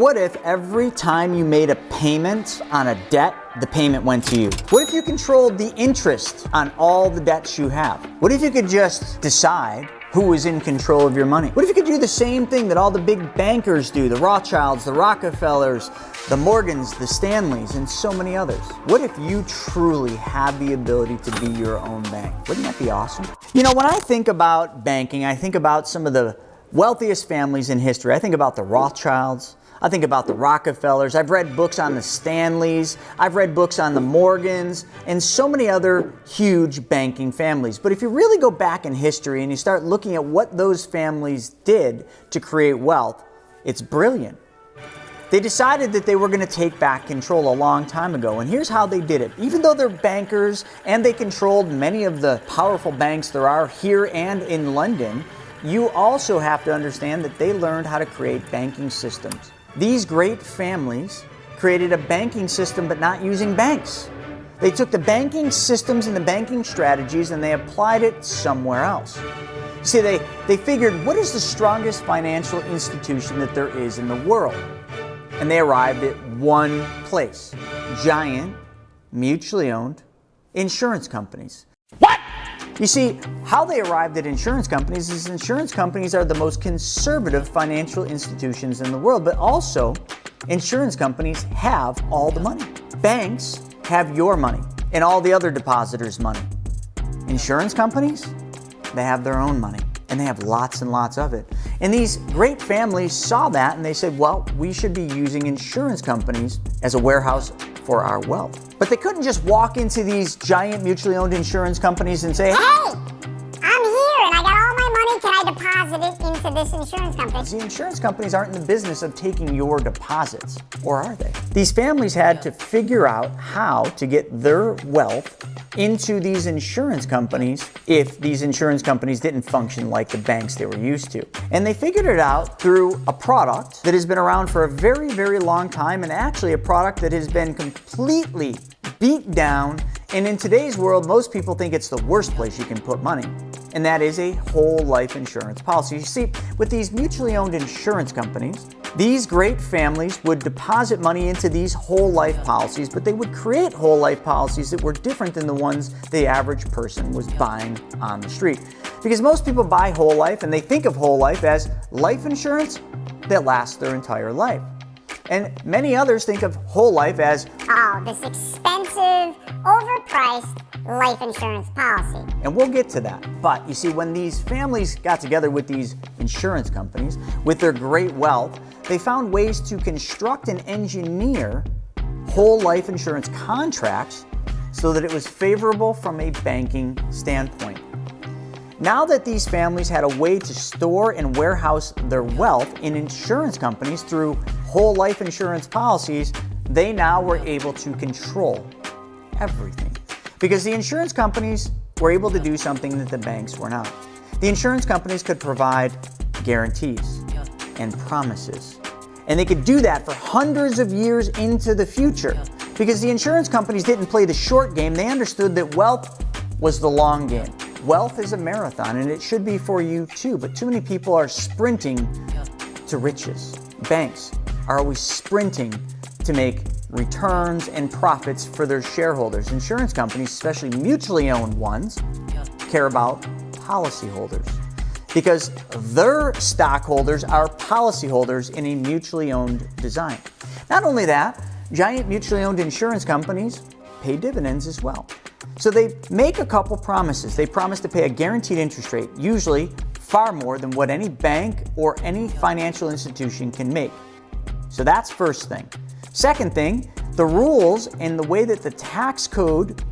What if every time you made a payment on a debt, the payment went to you? What if you controlled the interest on all the debts you have? What if you could just decide who is in control of your money? What if you could do the same thing that all the big bankers do, the Rothschilds, the Rockefellers, the Morgans, the Stanleys, and so many others? What if you truly had the ability to be your own bank? Wouldn't that be awesome? You know, when I think about banking, I think about some of the wealthiest families in history. I think about the Rothschilds. I think about the Rockefellers. I've read books on the Stanleys. I've read books on the Morgans and so many other huge banking families. But if you really go back in history and you start looking at what those families did to create wealth, it's brilliant. They decided that they were going to take back control a long time ago, and here's how they did it. Even though they're bankers and they controlled many of the powerful banks there are here and in London, you also have to understand that they learned how to create banking systems. These great families created a banking system but not using banks. They took the banking systems and the banking strategies and they applied it somewhere else. See, they figured, what is the strongest financial institution that there is in the world? And they arrived at one place: giant, mutually owned insurance companies. What? You see, how they arrived at insurance companies is insurance companies are the most conservative financial institutions in the world, but also insurance companies have all the money. Banks have your money and all the other depositors' money. Insurance companies, they have their own money and they have lots and lots of it. And these great families saw that and they said, well, we should be using insurance companies as a warehouse for our wealth. But they couldn't just walk into these giant mutually owned insurance companies and say, hey, I'm here and I got all my money. Can I deposit it into this insurance company? The insurance companies aren't in the business of taking your deposits, or are they? These families had to figure out how to get their wealth into these insurance companies if these insurance companies didn't function like the banks they were used to. And they figured it out through a product that has been around for a very, very long time, and actually a product that has been completely beat down. And in today's world, most people think it's the worst place you can put money. And that is a whole life insurance policy. You see, with these mutually owned insurance companies, these great families would deposit money into these whole life policies, but they would create whole life policies that were different than the ones the average person was buying on the street. Because most people buy whole life and they think of whole life as life insurance that lasts their entire life. And many others think of whole life as, oh, this expensive, overpriced life insurance policy. And we'll get to that. But you see, when these families got together with these insurance companies, with their great wealth, they found ways to construct and engineer whole life insurance contracts so that it was favorable from a banking standpoint. Now that these families had a way to store and warehouse their wealth in insurance companies through whole life insurance policies, they now were able to control everything. Because the insurance companies were able to do something that the banks were not. The insurance companies could provide guarantees and promises. And they could do that for hundreds of years into the future. Because the insurance companies didn't play the short game, they understood that wealth was the long game. Wealth is a marathon, and it should be for you too, but too many people are sprinting to riches. Banks are always sprinting to make returns and profits for their shareholders. Insurance companies, especially mutually owned ones, care about policyholders because their stockholders are policyholders in a mutually owned design. Not only that, giant mutually owned insurance companies pay dividends as well. So they make a couple promises. They promise to pay a guaranteed interest rate, usually far more than what any bank or any financial institution can make. So that's first thing. Second thing, the rules and the way that the tax code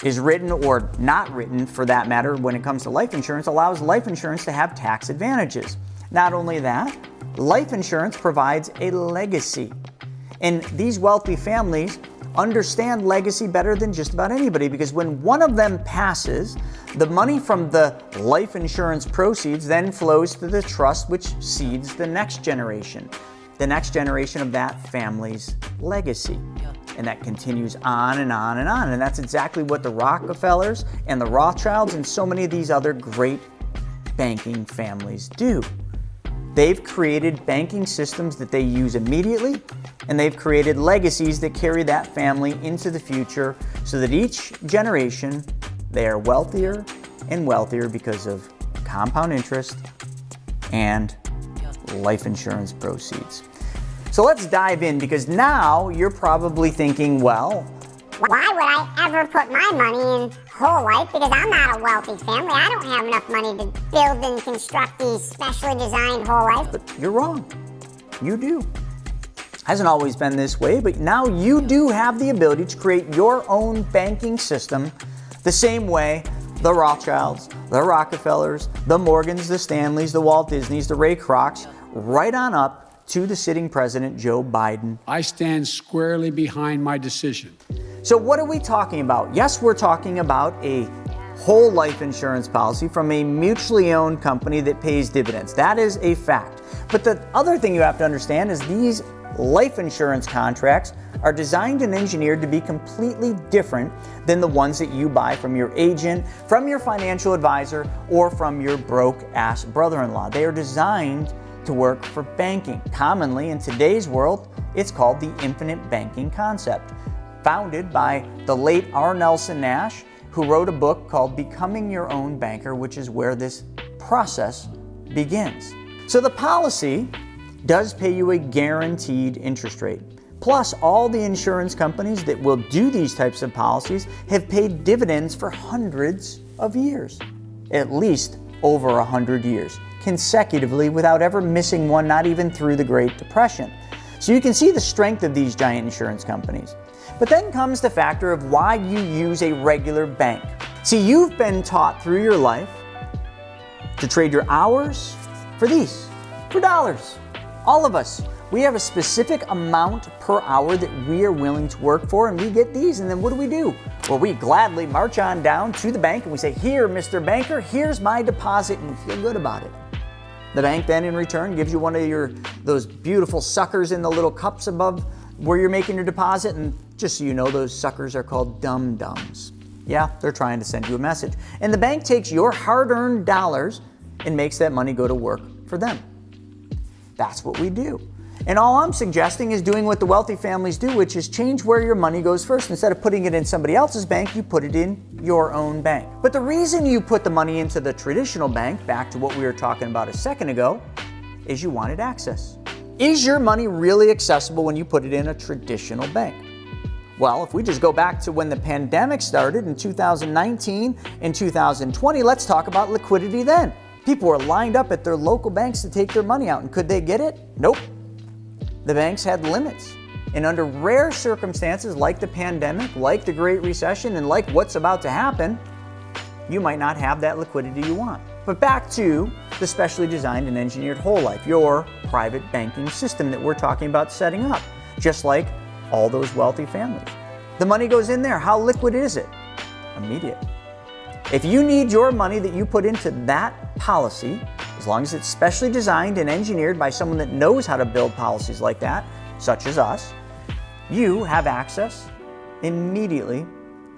is written or not written, for that matter, when it comes to life insurance, allows life insurance to have tax advantages. Not only that, life insurance provides a legacy. And these wealthy families understand legacy better than just about anybody, because when one of them passes, the money from the life insurance proceeds then flows to the trust, which seeds the next generation of that family's legacy. And that continues on and on and on. And that's exactly what the Rockefellers and the Rothschilds and so many of these other great banking families do. They've created banking systems that they use immediately, and they've created legacies that carry that family into the future so that each generation, they are wealthier and wealthier because of compound interest and life insurance proceeds. So let's dive in, because now you're probably thinking, well, why would I ever put my money in whole life? Because I'm not a wealthy family. I don't have enough money to build and construct these specially designed whole life. but you're wrong. You do. Hasn't always been this way, but now you do have the ability to create your own banking system the same way the Rothschilds, the Rockefellers, the Morgans, the Stanleys, the Walt Disneys, the Ray Krocs, right on up to the sitting president, Joe Biden. I stand squarely behind my decision. So what are we talking about? Yes, we're talking about a whole life insurance policy from a mutually owned company that pays dividends. That is a fact. But the other thing you have to understand is these life insurance contracts are designed and engineered to be completely different than the ones that you buy from your agent, from your financial advisor, or from your broke-ass brother-in-law. They are designed to work for banking. Commonly in today's world, it's called the infinite banking concept, founded by the late R. Nelson Nash, who wrote a book called Becoming Your Own Banker, which is where this process begins. So the policy does pay you a guaranteed interest rate. Plus, all the insurance companies that will do these types of policies have paid dividends for hundreds of years, at least over 100 years, consecutively without ever missing one, not even through the Great Depression. So you can see the strength of these giant insurance companies. But then comes the factor of why you use a regular bank. See, you've been taught through your life to trade your hours for these, for dollars. All of us, we have a specific amount per hour that we are willing to work for, and we get these, and then what do? Well, we gladly march on down to the bank and we say, "Here, Mr. Banker, here's my deposit," and we feel good about it. The bank then in return gives you one of those beautiful suckers in the little cups above where you're making your deposit, and just so you know, those suckers are called dum-dums. Yeah, they're trying to send you a message. And the bank takes your hard-earned dollars and makes that money go to work for them. That's what we do. And all I'm suggesting is doing what the wealthy families do, which is change where your money goes first. Instead of putting it in somebody else's bank, you put it in your own bank. But the reason you put the money into the traditional bank, back to what we were talking about a second ago, is you wanted access. Is your money really accessible when you put it in a traditional bank? Well, if we just go back to when the pandemic started in 2019 and 2020, let's talk about liquidity then. People were lined up at their local banks to take their money out, and could they get it? Nope. The banks had limits. And under rare circumstances like the pandemic, like the Great Recession, and like what's about to happen, you might not have that liquidity you want. But back to the specially designed and engineered whole life, your private banking system that we're talking about setting up, just like all those wealthy families. The money goes in there. How liquid is it? Immediate. If you need your money that you put into that policy, as long as it's specially designed and engineered by someone that knows how to build policies like that, such as us, you have access immediately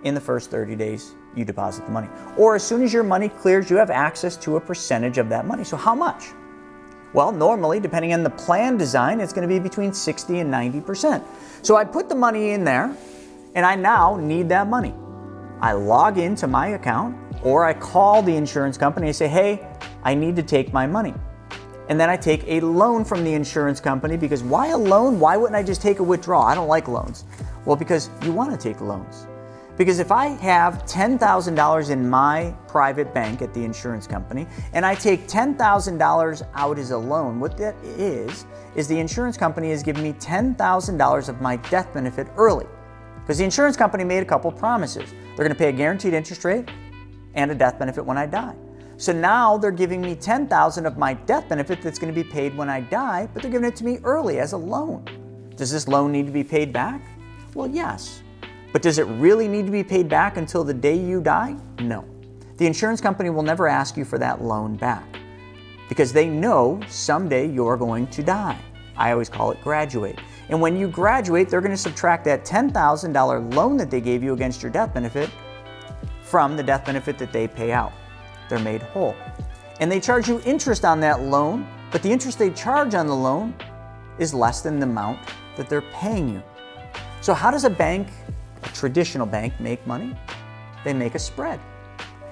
in the first 30 days you deposit the money. Or as soon as your money clears, you have access to a percentage of that money. So how much? Well, normally, depending on the plan design, it's going to be between 60 and 90%. So I put the money in there, and I now need that money. I log into my account, or I call the insurance company and say, "Hey, I need to take my money." And then I take a loan from the insurance company, because why a loan? Why wouldn't I just take a withdrawal? I don't like loans. Well, because you want to take loans. Because if I have $10,000 in my private bank at the insurance company, and I take $10,000 out as a loan, what that is the insurance company is giving me $10,000 of my death benefit early. Because the insurance company made a couple promises. They're going to pay a guaranteed interest rate and a death benefit when I die. So now they're giving me $10,000 of my death benefit that's going to be paid when I die, but they're giving it to me early as a loan. Does this loan need to be paid back? Well, yes. But does it really need to be paid back until the day you die? No. The insurance company will never ask you for that loan back, because they know someday you're going to die. I always call it graduate. And when you graduate, they're going to subtract that $10,000 loan that they gave you against your death benefit from the death benefit that they pay out. They're made whole. And they charge you interest on that loan but the interest they charge on the loan is less than the amount that they're paying you. So how does a bank, a traditional bank, make money? They make a spread.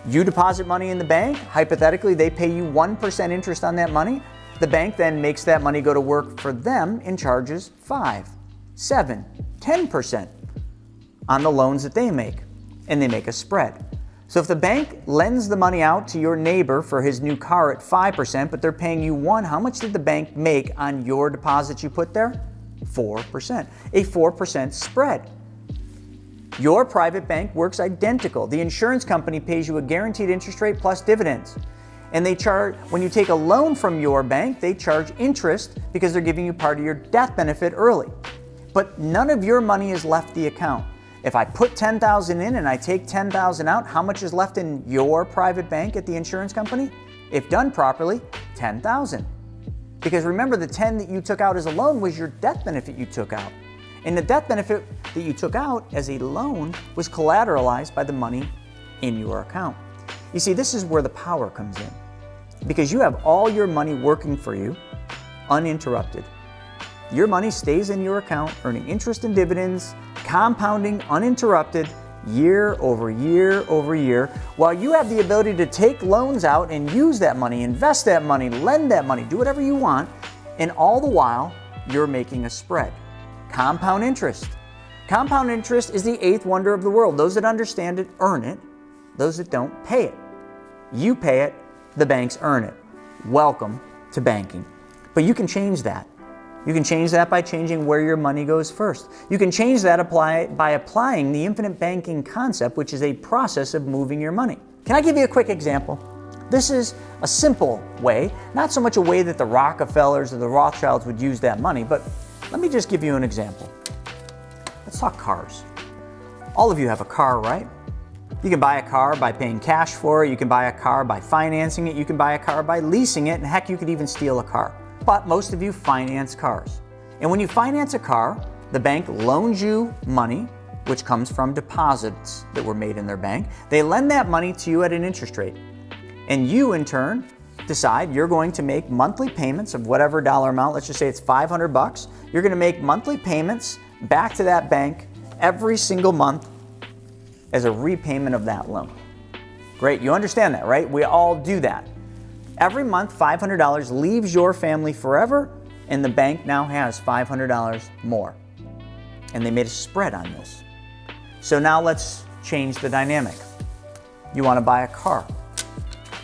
You deposit money in the bank, hypothetically they pay you 1% interest on that money. The bank then makes that money go to work for them and charges 5, 7, 10% on the loans that they make, and they make a spread. So if the bank lends the money out to your neighbor for his new car at 5%, but they're paying you 1%, how much did the bank make on your deposit you put there? 4%, a 4% spread. Your private bank works identical. The insurance company pays you a guaranteed interest rate plus dividends. And they charge, when you take a loan from your bank, they charge interest because they're giving you part of your death benefit early. But none of your money has left the account. If I put $10,000 in and I take $10,000 out, how much is left in your private bank at the insurance company? If done properly, $10,000. Because remember, the $10,000 that you took out as a loan was your death benefit you took out. And the death benefit that you took out as a loan was collateralized by the money in your account. You see, this is where the power comes in. Because you have all your money working for you, uninterrupted. Your money stays in your account, earning interest and dividends, compounding uninterrupted year over year over year, while you have the ability to take loans out and use that money, invest that money, lend that money, do whatever you want, and all the while, you're making a spread. Compound interest. Compound interest is the eighth wonder of the world. Those that understand it earn it. Those that don't pay it. You pay it, the banks earn it. Welcome to banking. But you can change that. You can change that by changing where your money goes first. You can change that by applying the infinite banking concept, which is a process of moving your money. Can I give you a quick example? This is a simple way, not so much a way that the Rockefellers or the Rothschilds would use that money, but let me just give you an example. Let's talk cars. All of you have a car, right? You can buy a car by paying cash for it. You can buy a car by financing it. You can buy a car by leasing it. And heck, you could even steal a car. But most of you finance cars. And when you finance a car, the bank loans you money, which comes from deposits that were made in their bank. They lend that money to you at an interest rate. And you, in turn, decide you're going to make monthly payments of whatever dollar amount. Let's just say it's $500. You're going to make monthly payments back to that bank every single month as a repayment of that loan. Great, you understand that, right? We all do that. Every month, $500 leaves your family forever, and the bank now has $500 more. And they made a spread on this. So now let's change the dynamic. You want to buy a car.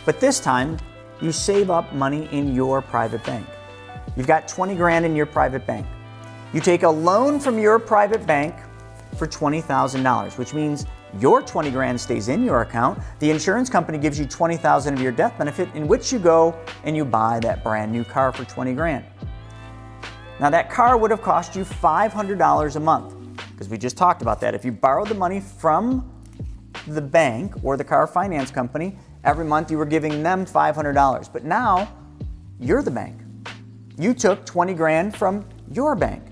But this time, you save up money in your private bank. You've got 20 grand in your private bank. You take a loan from your private bank for $20,000, which means your 20 grand stays in your account. The insurance company gives you $20,000 of your death benefit, in which you go and you buy that brand new car for 20 grand. Now that car would have cost you $500 a month, because we just talked about that. If you borrowed the money from the bank or the car finance company, every month you were giving them $500. But now you're the bank. You took 20 grand from your bank.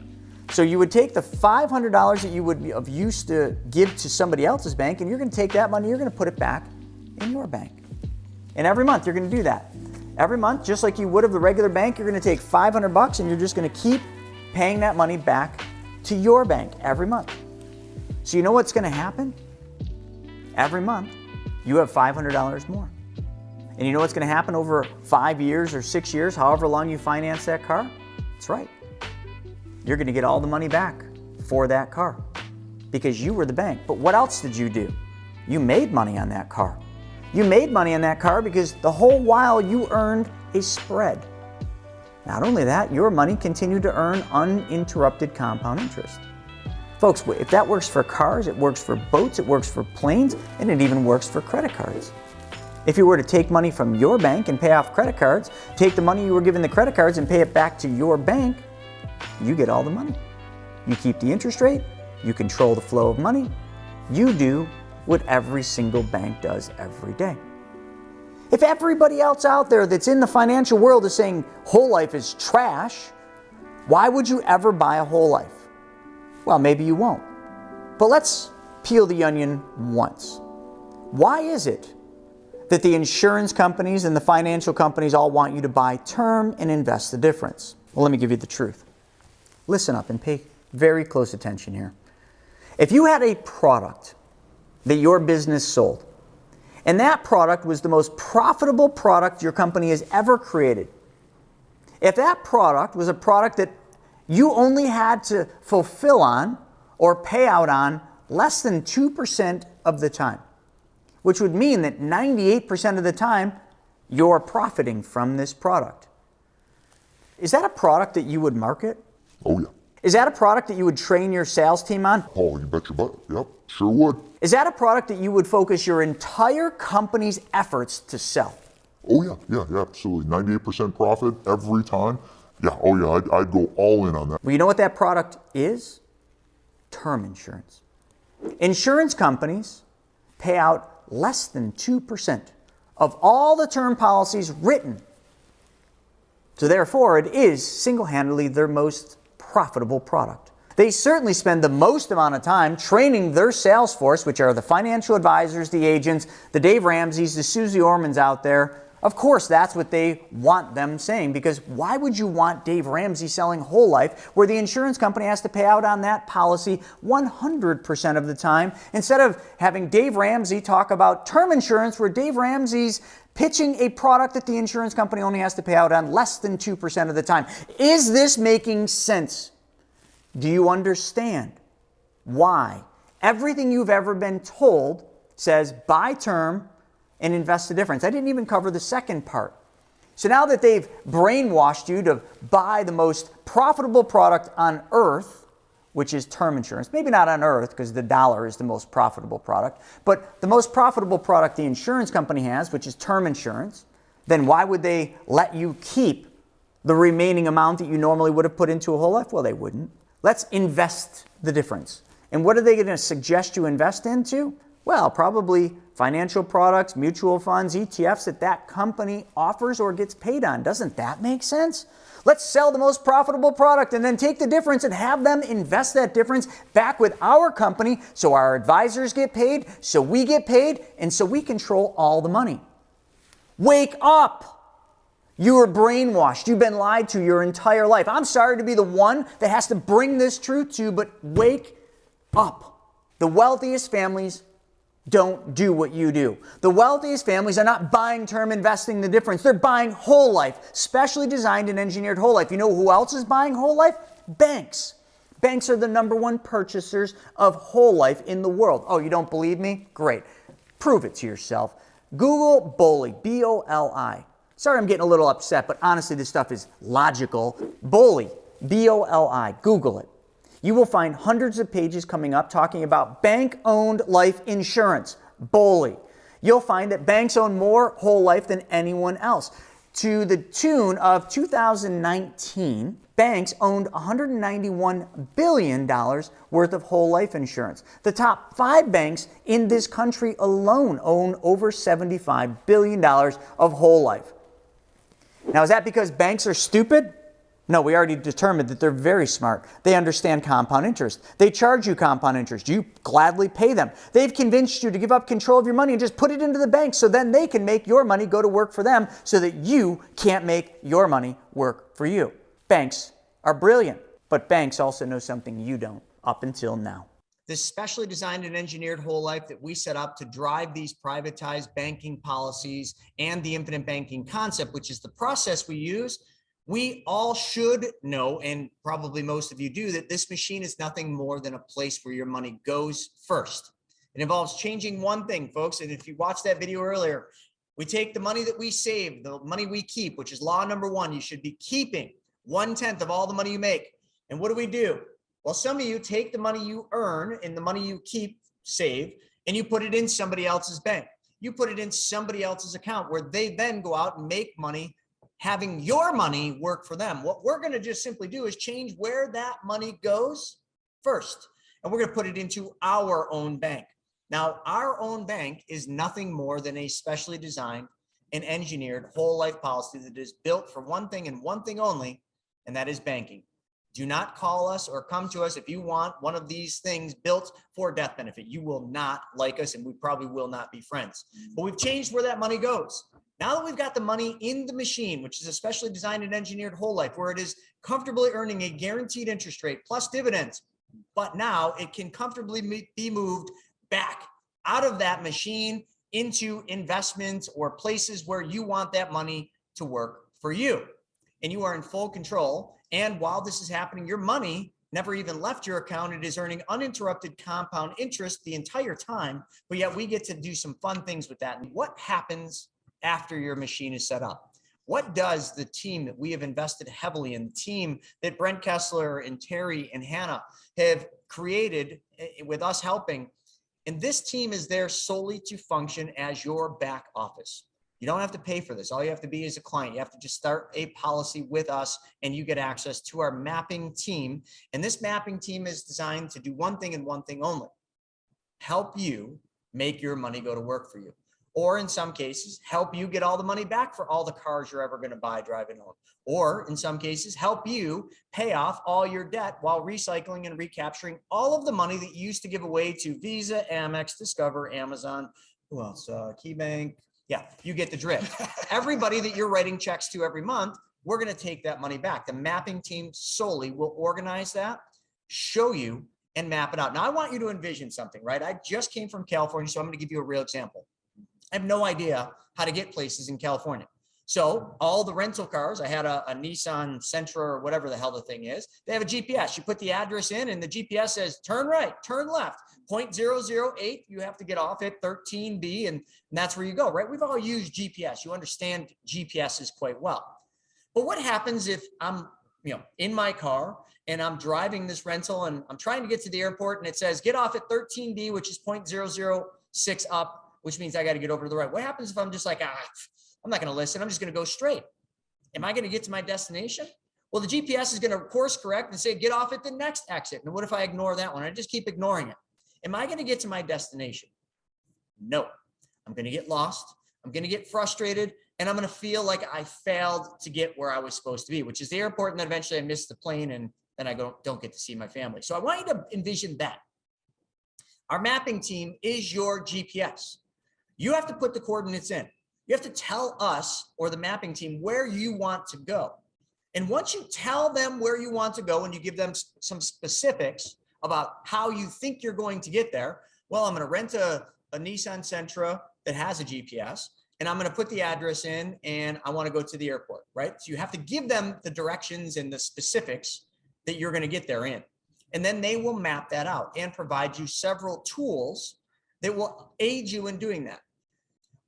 So you would take the $500 that you would have used to give to somebody else's bank, and you're going to take that money, you're going to put it back in your bank. And every month you're going to do that. Every month, just like you would of the regular bank, you're going to take $500 and you're just going to keep paying that money back to your bank every month. So you know what's going to happen? Every month, you have $500 more. And you know what's going to happen over 5 years or 6 years, however long you finance that car? That's right. You're going to get all the money back for that car because you were the bank. But what else did you do? You made money on that car. You made money on that car because the whole while you earned a spread. Not only that, your money continued to earn uninterrupted compound interest. Folks, if that works for cars, it works for boats, it works for planes, and it even works for credit cards. If you were to take money from your bank and pay off credit cards, take the money you were given the credit cards and pay it back to your bank, you get all the money. You keep the interest rate, you control the flow of money, you do what every single bank does every day. If everybody else out there that's in the financial world is saying whole life is trash, why would you ever buy a whole life? Well, maybe you won't. But let's peel the onion once. Why is it that the insurance companies and the financial companies all want you to buy term and invest the difference. Well, let me give you the truth. Listen up and pay very close attention here. If you had a product that your business sold, and that product was the most profitable product your company has ever created, if that product was a product that you only had to fulfill on or pay out on less than 2% of the time, which would mean that 98% of the time you're profiting from this product. Is that a product that you would market? Oh, yeah. Is that a product that you would train your sales team on? Oh, you bet your butt. Yep, sure would. Is that a product that you would focus your entire company's efforts to sell? Oh, yeah, absolutely. 98% profit every time. Yeah, oh, yeah, I'd go all in on that. Well, you know what that product is? Term insurance. Insurance companies pay out less than 2% of all the term policies written. So therefore, it is single-handedly their most profitable product. They certainly spend the most amount of time training their sales force, which are the financial advisors, the agents, the Dave Ramseys, the Susie Ormans out there. Of course, that's what they want them saying, because why would you want Dave Ramsey selling whole life where the insurance company has to pay out on that policy 100% of the time, instead of having Dave Ramsey talk about term insurance where Dave Ramsey's pitching a product that the insurance company only has to pay out on less than 2% of the time? Is this making sense? Do you understand why everything you've ever been told says buy term and invest the difference? I didn't even cover the second part. So now that they've brainwashed you to buy the most profitable product on earth, which is term insurance, maybe not on earth because the dollar is the most profitable product, but the most profitable product the insurance company has, which is term insurance, then why would they let you keep the remaining amount that you normally would have put into a whole life? Well, they wouldn't. Let's invest the difference. And what are they going to suggest you invest into? Well, probably financial products, mutual funds, ETFs that company offers or gets paid on. Doesn't that make sense? Let's sell the most profitable product and then take the difference and have them invest that difference back with our company so our advisors get paid, so we get paid, and so we control all the money. Wake up! You were brainwashed. You've been lied to your entire life. I'm sorry to be the one that has to bring this truth to you, but wake up. The wealthiest families don't do what you do. The wealthiest families are not buying term, investing the difference. They're buying whole life, specially designed and engineered whole life. You know who else is buying whole life? Banks. Banks are the #1 purchasers of whole life in the world. Oh, you don't believe me? Great. Prove it to yourself. Google BOLI, B-O-L-I. Sorry I'm getting a little upset, but honestly this stuff is logical. BOLI, B-O-L-I. Google it. You will find hundreds of pages coming up talking about bank-owned life insurance, BOLI. You'll find that banks own more whole life than anyone else. To the tune of 2019, banks owned $191 billion worth of whole life insurance. The top 5 banks in this country alone own over $75 billion of whole life. Now, is that because banks are stupid? No, we already determined that they're very smart. They understand compound interest. They charge you compound interest. You gladly pay them. They've convinced you to give up control of your money and just put it into the bank so then they can make your money go to work for them so that you can't make your money work for you. Banks are brilliant, but banks also know something you don't up until now. This specially designed and engineered whole life that we set up to drive these privatized banking policies and the infinite banking concept, which is the process we use. We all should know, and probably most of you do, that this machine is nothing more than a place where your money goes first. It involves changing one thing, folks. And if you watched that video earlier, we take the money that we save, the money we keep, which is law #1. You should be keeping 1/10 of all the money you make. And what do? Well, some of you take the money you earn and the money you keep, save, and you put it in somebody else's bank. You put it in somebody else's account where they then go out and make money having your money work for them. What we're going to just simply do is change where that money goes first. And we're going to put it into our own bank. Now, our own bank is nothing more than a specially designed and engineered whole life policy that is built for one thing and one thing only, and that is banking. Do not call us or come to us if you want one of these things built for death benefit. You will not like us, and we probably will not be friends. But we've changed where that money goes. Now that we've got the money in the machine, which is a specially designed and engineered whole life, where it is comfortably earning a guaranteed interest rate plus dividends, but now it can comfortably be moved back out of that machine into investments or places where you want that money to work for you. And you are in full control. And while this is happening, your money never even left your account. It is earning uninterrupted compound interest the entire time, but yet we get to do some fun things with that. And what happens after your machine is set up? What does the team that we have invested heavily in, the team that Brent Kessler and Terry and Hannah have created with us helping, and this team is there solely to function as your back office. You don't have to pay for this. All you have to be is a client. You have to just start a policy with us and you get access to our mapping team. And this mapping team is designed to do one thing and one thing only: help you make your money go to work for you. Or in some cases, help you get all the money back for all the cars you're ever going to buy, drive, and own. Or in some cases, help you pay off all your debt while recycling and recapturing all of the money that you used to give away to Visa, Amex, Discover, Amazon, who else? KeyBank. Yeah, you get the drift. Everybody that you're writing checks to every month, we're going to take that money back. The mapping team solely will organize that, show you, and map it out. Now, I want you to envision something, right? I just came from California, so I'm going to give you a real example. I have no idea how to get places in California. So all the rental cars, I had a Nissan Sentra or whatever the hell the thing is, they have a GPS. You put the address in and the GPS says, turn right, turn left, 0.008. You have to get off at 13B and that's where you go, right? We've all used GPS. You understand GPSs quite well. But what happens if I'm in my car and I'm driving this rental and I'm trying to get to the airport and it says, get off at 13B, which is 0.006 up, which means I got to get over to the right. What happens if I'm just like, I'm not going to listen. I'm just going to go straight. Am I going to get to my destination? Well, the GPS is going to course correct and say, get off at the next exit. And what if I ignore that one? I just keep ignoring it. Am I going to get to my destination? No. I'm going to get lost. I'm going to get frustrated. And I'm going to feel like I failed to get where I was supposed to be, which is the airport. And then eventually I miss the plane and then I don't get to see my family. So I want you to envision that. Our mapping team is your GPS. You have to put the coordinates in. You have to tell us or the mapping team where you want to go. And once you tell them where you want to go and you give them some specifics about how you think you're going to get there, well, I'm going to rent a Nissan Sentra that has a GPS and I'm going to put the address in and I want to go to the airport, right? So you have to give them the directions and the specifics that you're going to get there in. And then they will map that out and provide you several tools that will aid you in doing that.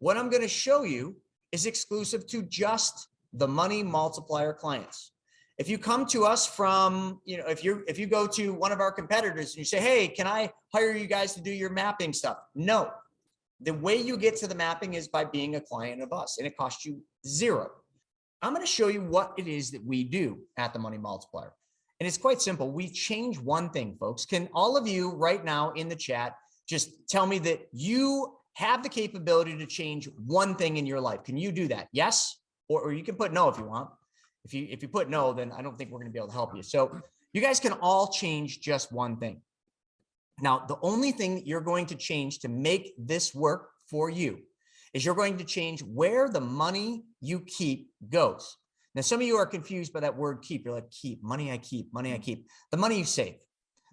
What I'm going to show you is exclusive to just the Money Multiplier clients. If you come to us from, if you go to one of our competitors and you say, hey, can I hire you guys to do your mapping stuff? No. The way you get to the mapping is by being a client of us, and it costs you $0. I'm going to show you what it is that we do at the Money Multiplier. And it's quite simple. We change one thing, folks. Can all of you right now in the chat just tell me that you have the capability to change one thing in your life? Can you do that? Yes? Or you can put no if you want. If you put no, then I don't think we're going to be able to help you. So you guys can all change just one thing. Now, the only thing that you're going to change to make this work for you is you're going to change where the money you keep goes. Now, some of you are confused by that word keep. You're like, keep, money I keep, money I keep. The money you save.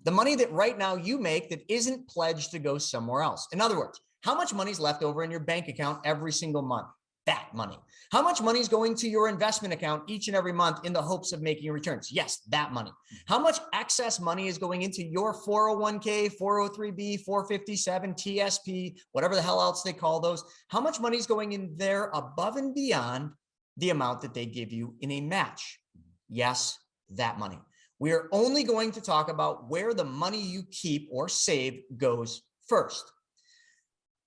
The money that right now you make that isn't pledged to go somewhere else. In other words, how much money is left over in your bank account every single month? That money. How much money is going to your investment account each and every month in the hopes of making returns? Yes, that money. How much excess money is going into your 401k, 403b, 457, TSP, whatever the hell else they call those? How much money is going in there above and beyond the amount that they give you in a match? Yes, that money. We are only going to talk about where the money you keep or save goes first.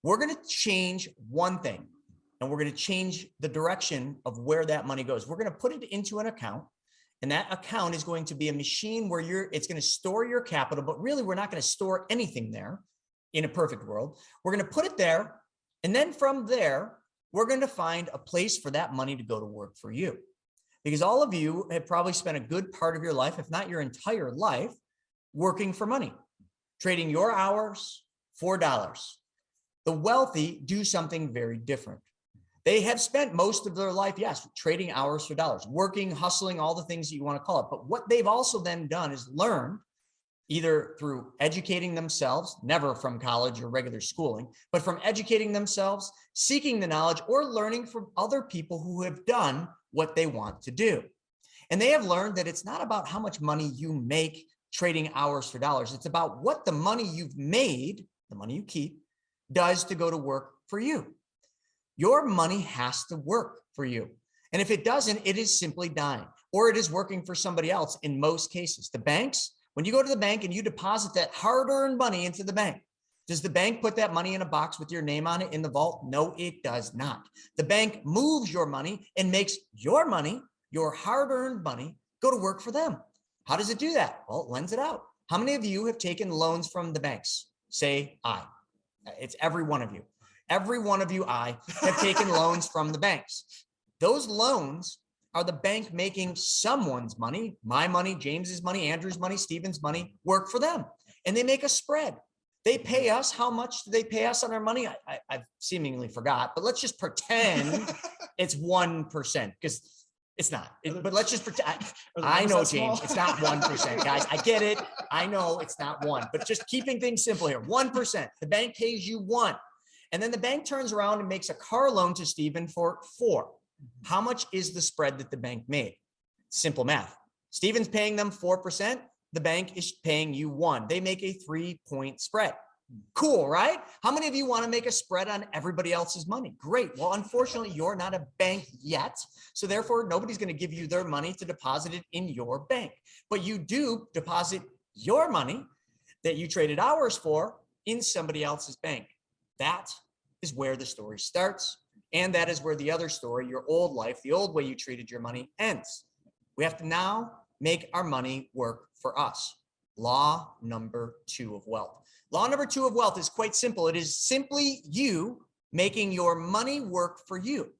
We're going to change one thing, and we're going to change the direction of where that money goes. We're going to put it into an account, and that account is going to be a machine where it's going to store your capital, but really we're not going to store anything there in a perfect world. We're going to put it there, and then from there, we're going to find a place for that money to go to work for you. because all of you have probably spent a good part of your life, if not your entire life, working for money, trading your hours for dollars. The wealthy do something very different. They have spent most of their life, yes, trading hours for dollars, working, hustling, all the things that you want to call it. But what they've also then done is learn, either through educating themselves, never from college or regular schooling, but from educating themselves, seeking the knowledge, or learning from other people who have done what they want to do. And they have learned that it's not about how much money you make trading hours for dollars. It's about what the money you've made, the money you keep, does to go to work for you. Your money has to work for you. And if it doesn't, it is simply dying, or it is working for somebody else in most cases. The banks, when you go to the bank and you deposit that hard-earned money into the bank, does the bank put that money in a box with your name on it in the vault? No, it does not. The bank moves your money and makes your money, your hard-earned money, go to work for them. How does it do that? Well, it lends it out. How many of you have taken loans from the banks? Say I. It's every one of you. Every one of you, I, have taken loans from the banks. Those loans are the bank making someone's money, my money, James's money, Andrew's money, Stephen's money, work for them. And they make a spread. They pay us. How much do they pay us on our money? I've seemingly forgot, but let's just pretend it's 1%, because it's not. But let's just pretend. I know, James, it's not 1%, guys. I get it. I know it's not 1, but just keeping things simple here. 1%. The bank pays you 1. And then the bank turns around and makes a car loan to Stephen for 4. How much is the spread that the bank made? Simple math. Stephen's paying them 4%. The bank is paying you 1. They make a 3-point spread. Cool, right? How many of you want to make a spread on everybody else's money? Great. Well, unfortunately, you're not a bank yet. So therefore, nobody's going to give you their money to deposit it in your bank. But you do deposit your money that you traded hours for in somebody else's bank. That is where the story starts. And that is where the other story, your old life, the old way you treated your money, ends. We have to now make our money work for us. Law number 2 of wealth. Law number 2 of wealth is quite simple. It is simply you making your money work for you.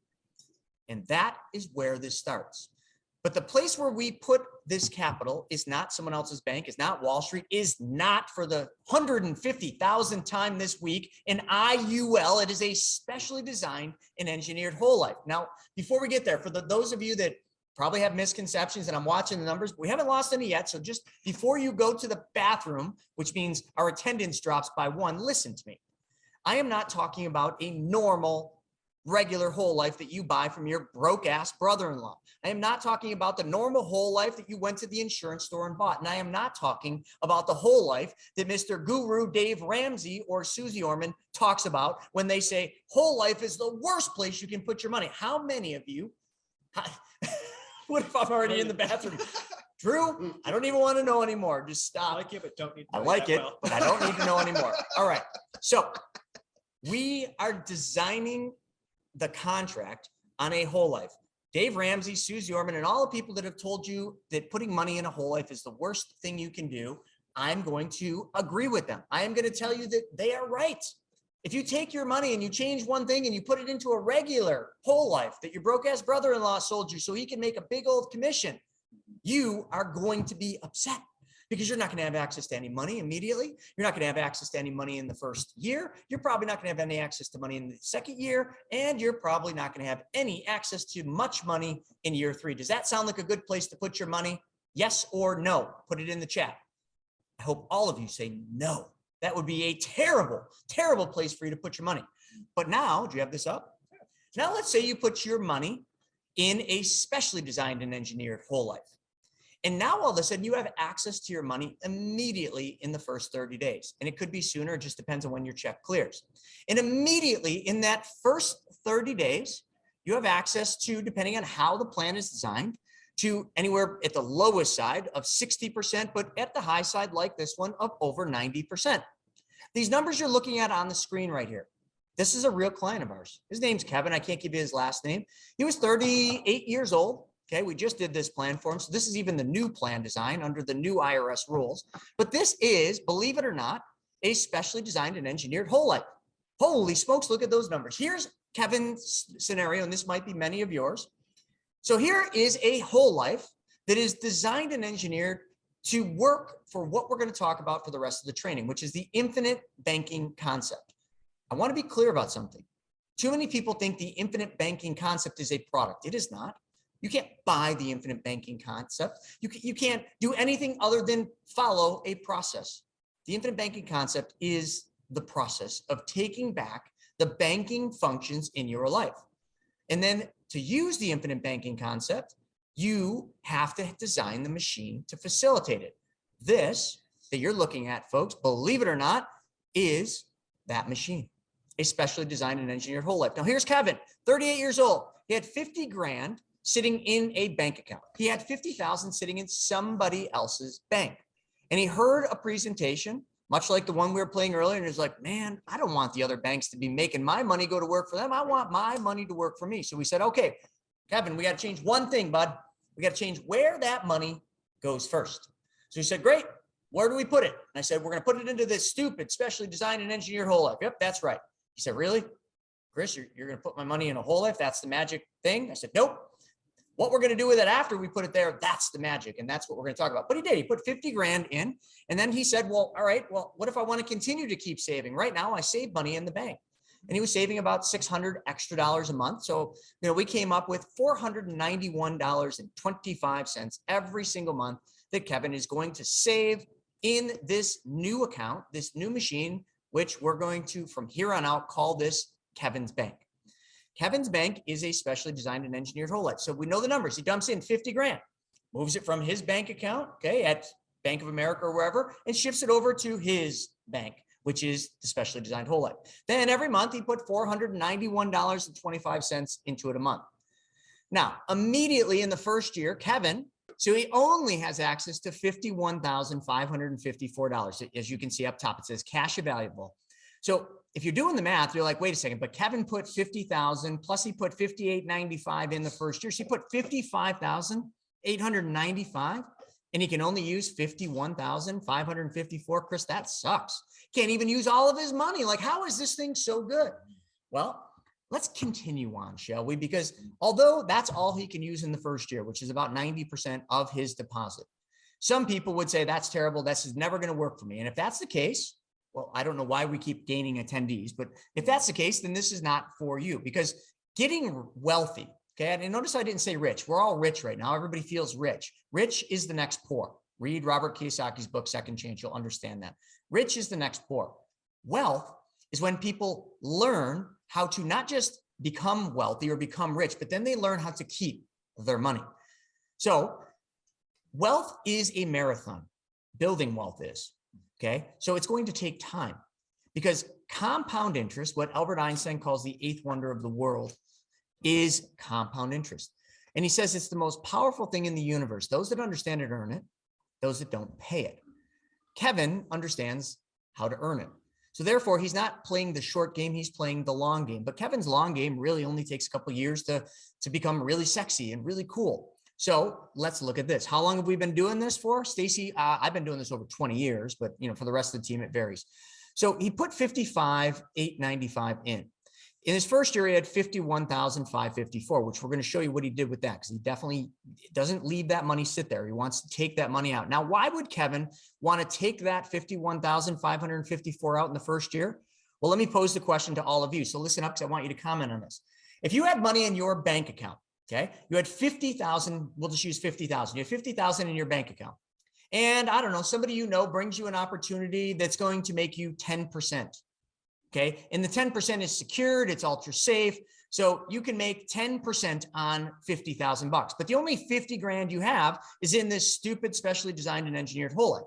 And that is where this starts. But the place where we put this capital is not someone else's bank, is not Wall Street, is not for the 150,000th time this week an IUL. It is a specially designed and engineered whole life. Now, before we get there, for those of you that probably have misconceptions, and I'm watching the numbers, we haven't lost any yet. So just before you go to the bathroom, which means our attendance drops by 1, listen to me. I am not talking about a normal, regular whole life that you buy from your broke ass brother-in-law. I am not talking about the normal whole life that you went to the insurance store and bought. And I am not talking about the whole life that Mr. Guru Dave Ramsey or Susie Orman talks about when they say whole life is the worst place you can put your money. How many of you, what if I'm already in the bathroom? Drew, I don't even want to know anymore. Just stop. I like it, but don't need to I know like that it, well. but I don't need to know anymore. All right. So we are designing the contract on a whole life. Dave Ramsey, Susie Orman, and all the people that have told you that putting money in a whole life is the worst thing you can do, I'm going to agree with them. I am going to tell you that they are right. If you take your money and you change one thing and you put it into a regular whole life that your broke ass brother-in-law sold you so he can make a big old commission, you are going to be upset because you're not going to have access to any money immediately. You're not going to have access to any money in the first year. You're probably not going to have any access to money in the second year. And you're probably not going to have any access to much money in year 3. Does that sound like a good place to put your money? Yes or no? Put it in the chat. I hope all of you say no. That would be a terrible, terrible place for you to put your money. But now, do you have this up? Now, let's say you put your money in a specially designed and engineered whole life. And now all of a sudden you have access to your money immediately in the first 30 days. And it could be sooner. It just depends on when your check clears. And immediately in that first 30 days, you have access to, depending on how the plan is designed, to anywhere at the lowest side of 60%, but at the high side, like this one, of over 90%. These numbers you're looking at on the screen right here. This is a real client of ours. His name's Kevin. I can't give you his last name. He was 38 years old. Okay, we just did this plan for him. So this is even the new plan design under the new IRS rules. But this is, believe it or not, a specially designed and engineered whole life. Holy smokes, look at those numbers. Here's Kevin's scenario, and this might be many of yours. So here is a whole life that is designed and engineered to work for what we're going to talk about for the rest of the training, which is the infinite banking concept. I want to be clear about something. Too many people think the infinite banking concept is a product. It is not. You can't buy the infinite banking concept. You can't do anything other than follow a process. The infinite banking concept is the process of taking back the banking functions in your life. And then to use the infinite banking concept, you have to design the machine to facilitate it. This that you're looking at, folks, believe it or not, is that machine, a specially designed and engineered whole life. Now here's Kevin, 38 years old. He had 50 grand sitting in a bank account. He had 50,000 sitting in somebody else's bank. And he heard a presentation, much like the one we were playing earlier, and he was like, man, I don't want the other banks to be making my money go to work for them. I want my money to work for me. So we said, okay, Kevin, we got to change one thing, bud. We got to change where that money goes first. So he said, great. Where do we put it? And I said, we're going to put it into this stupid, specially designed and engineered whole life. Yep, that's right. He said, really? Chris, you're going to put my money in a whole life? That's the magic thing? I said, nope. What we're going to do with it after we put it there, that's the magic. And that's what we're going to talk about. But he did. He put 50 grand in. And then he said, well, all right, well, what if I want to continue to keep saving? Right now, I save money in the bank. And he was saving about $600 extra a month. So, we came up with $491.25 every single month that Kevin is going to save in this new account, this new machine, which we're going to, from here on out, call this Kevin's Bank. Kevin's Bank is a specially designed and engineered whole life. So we know the numbers. He dumps in 50 grand, moves it from his bank account, okay, at Bank of America or wherever, and shifts it over to his bank, which is the specially designed whole life. Then every month he put $491.25 into it a month. Now, immediately in the first year, Kevin, so he only has access to $51,554. As you can see up top, it says cash available. So if you're doing the math, you're like, wait a second, but Kevin put 50,000 plus he put 58.95 in the first year. So he put 55,895 and he can only use 51,554. Chris, that sucks. Can't even use all of his money. Like, how is this thing so good? Well, let's continue on, shall we? Because although that's all he can use in the first year, which is about 90% of his deposit, some people would say that's terrible. This is never going to work for me. And if that's the case, well, I don't know why we keep gaining attendees, but if that's the case, then this is not for you, because getting wealthy, okay, and notice I didn't say rich. We're all rich right now. Everybody feels rich. Rich is the next poor. Read Robert Kiyosaki's book, Second Chance. You'll understand that. Rich is the next poor. Wealth is when people learn how to not just become wealthy or become rich, but then they learn how to keep their money. So wealth is a marathon. Building wealth is. Okay, so it's going to take time, because compound interest, what Albert Einstein calls the eighth wonder of the world, is compound interest. And he says it's the most powerful thing in the universe. Those that understand it earn it. Those that don't pay it. Kevin understands how to earn it. So therefore, he's not playing the short game, he's playing the long game. But Kevin's long game really only takes a couple of years to become really sexy and really cool. So let's look at this. How long have we been doing this for? Stacy, I've been doing this over 20 years, but for the rest of the team, it varies. So he put 55,895 in. In his first year, he had 51,554, which we're going to show you what he did with that, because he definitely doesn't leave that money sit there. He wants to take that money out. Now, why would Kevin want to take that 51,554 out in the first year? Well, let me pose the question to all of you. So listen up, because I want you to comment on this. If you had money in your bank account, okay, you had 50,000, we'll just use 50,000. You have 50,000 in your bank account. And I don't know, somebody brings you an opportunity that's going to make you 10%. Okay, and the 10% is secured, it's ultra safe. So you can make 10% on 50,000 bucks. But the only 50 grand you have is in this stupid, specially designed and engineered whole life.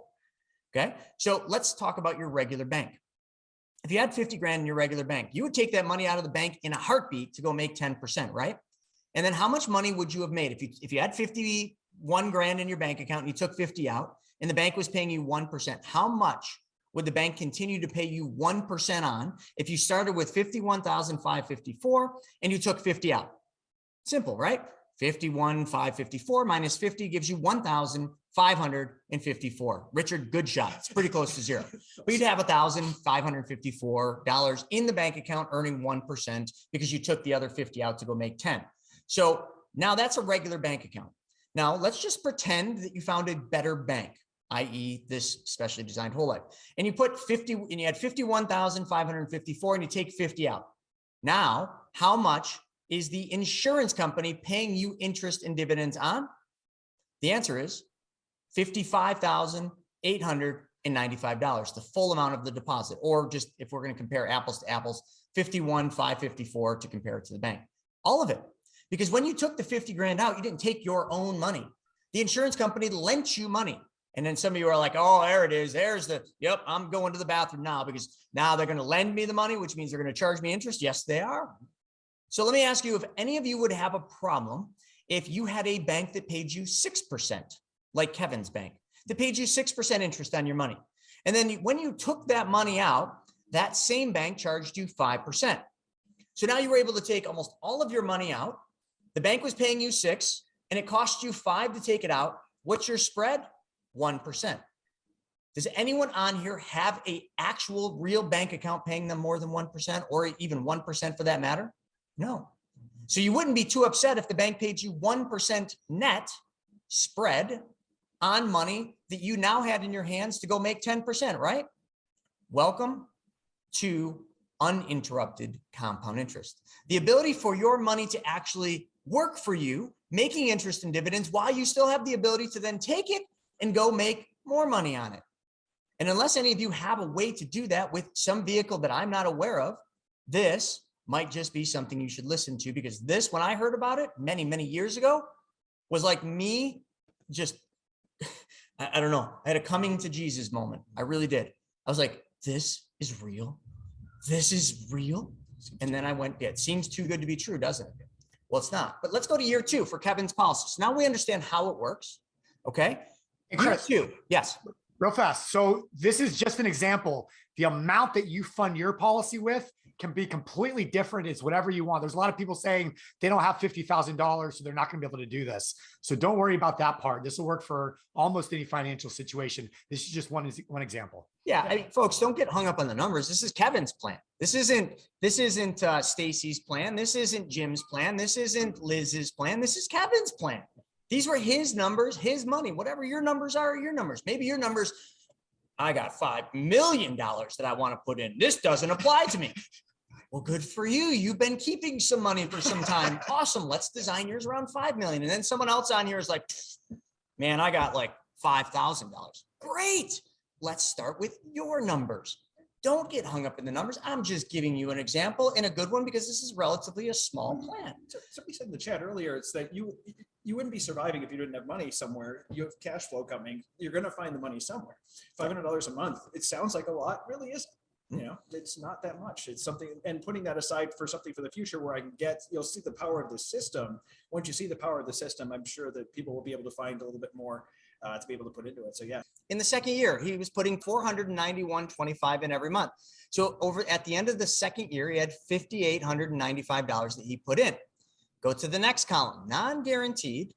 Okay, so let's talk about your regular bank. If you had 50 grand in your regular bank, you would take that money out of the bank in a heartbeat to go make 10%, right? And then how much money would you have made if you had 51 grand in your bank account and you took 50 out and the bank was paying you 1%? How much would the bank continue to pay you 1% on if you started with 51,554 and you took 50 out? Simple, right? 51,554 minus 50 gives you 1,554. Richard, good shot. It's pretty close to zero. But you'd have $1,554 in the bank account earning 1% because you took the other 50 out to go make 10. So Now that's a regular bank account. Now let's just pretend that you found a better bank, i.e. this specially designed whole life. And you put 50 and you had 51,554 and you take 50 out. Now, how much is the insurance company paying you interest and dividends on? The answer is $55,895, the full amount of the deposit, or just if we're going to compare apples to apples, 51,554 to compare it to the bank. All of it. Because when you took the 50 grand out, you didn't take your own money. The insurance company lent you money. And then some of you are like, oh, there it is. There's the, yep, I'm going to the bathroom now because now they're going to lend me the money, which means they're going to charge me interest. Yes, they are. So let me ask you if any of you would have a problem if you had a bank that paid you 6%, like Kevin's bank, that paid you 6% interest on your money. And then when you took that money out, that same bank charged you 5%. So now you were able to take almost all of your money out. The bank was paying you 6 and it cost you 5 to take it out. What's your spread? 1%. Does anyone on here have a actual real bank account paying them more than 1% or even 1% for that matter? No. So you wouldn't be too upset if the bank paid you 1% net spread on money that you now had in your hands to go make 10%, right? Welcome to uninterrupted compound interest. The ability for your money to actually work for you, making interest and dividends while you still have the ability to then take it and go make more money on it. And unless any of you have a way to do that with some vehicle that I'm not aware of, this might just be something you should listen to, because this, when I heard about it many, many years ago, was like me just, I don't know, I had a coming to Jesus moment. I really did. I was like, this is real. This is real. And then I went, yeah, it seems too good to be true, doesn't it? Well, it's not. But let's go to year 2 for Kevin's policy. So now we understand how it works. Okay. Hey, Chris, Year 2. Yes. real fast. So this is just an example. The amount that you fund your policy with can be completely different. It's whatever you want. There's a lot of people saying they don't have $50,000, so they're not going to be able to do this. So don't worry about that part. This will work for almost any financial situation. This is just one example. Yeah, I mean, folks, don't get hung up on the numbers. This is Kevin's plan. This isn't Stacy's plan. This isn't Jim's plan. This isn't Liz's plan. This is Kevin's plan. These were his numbers, his money. Whatever your numbers are your numbers. Maybe your numbers, I got $5 million that I want to put in. This doesn't apply to me. Well, good for you. You've been keeping some money for some time. Awesome. Let's design yours around 5 million. And then someone else on here is like, man, I got like $5,000. Great. Let's start with your numbers. Don't get hung up in the numbers. I'm just giving you an example and a good one because this is relatively a small plan. Somebody said in the chat earlier, it's that you wouldn't be surviving if you didn't have money somewhere. You have cash flow coming. You're going to find the money somewhere. $500 a month. It sounds like a lot. Really isn't. You know, it's not that much. It's something, and putting that aside for something for the future where I can get, you'll see the power of the system. Once you see the power of the system, I'm sure that people will be able to find a little bit more to be able to put into it. So yeah. In the second year, he was putting $491.25 in every month. So over at the end of the second year, he had $5,895 that he put in. Go to the next column, non-guaranteed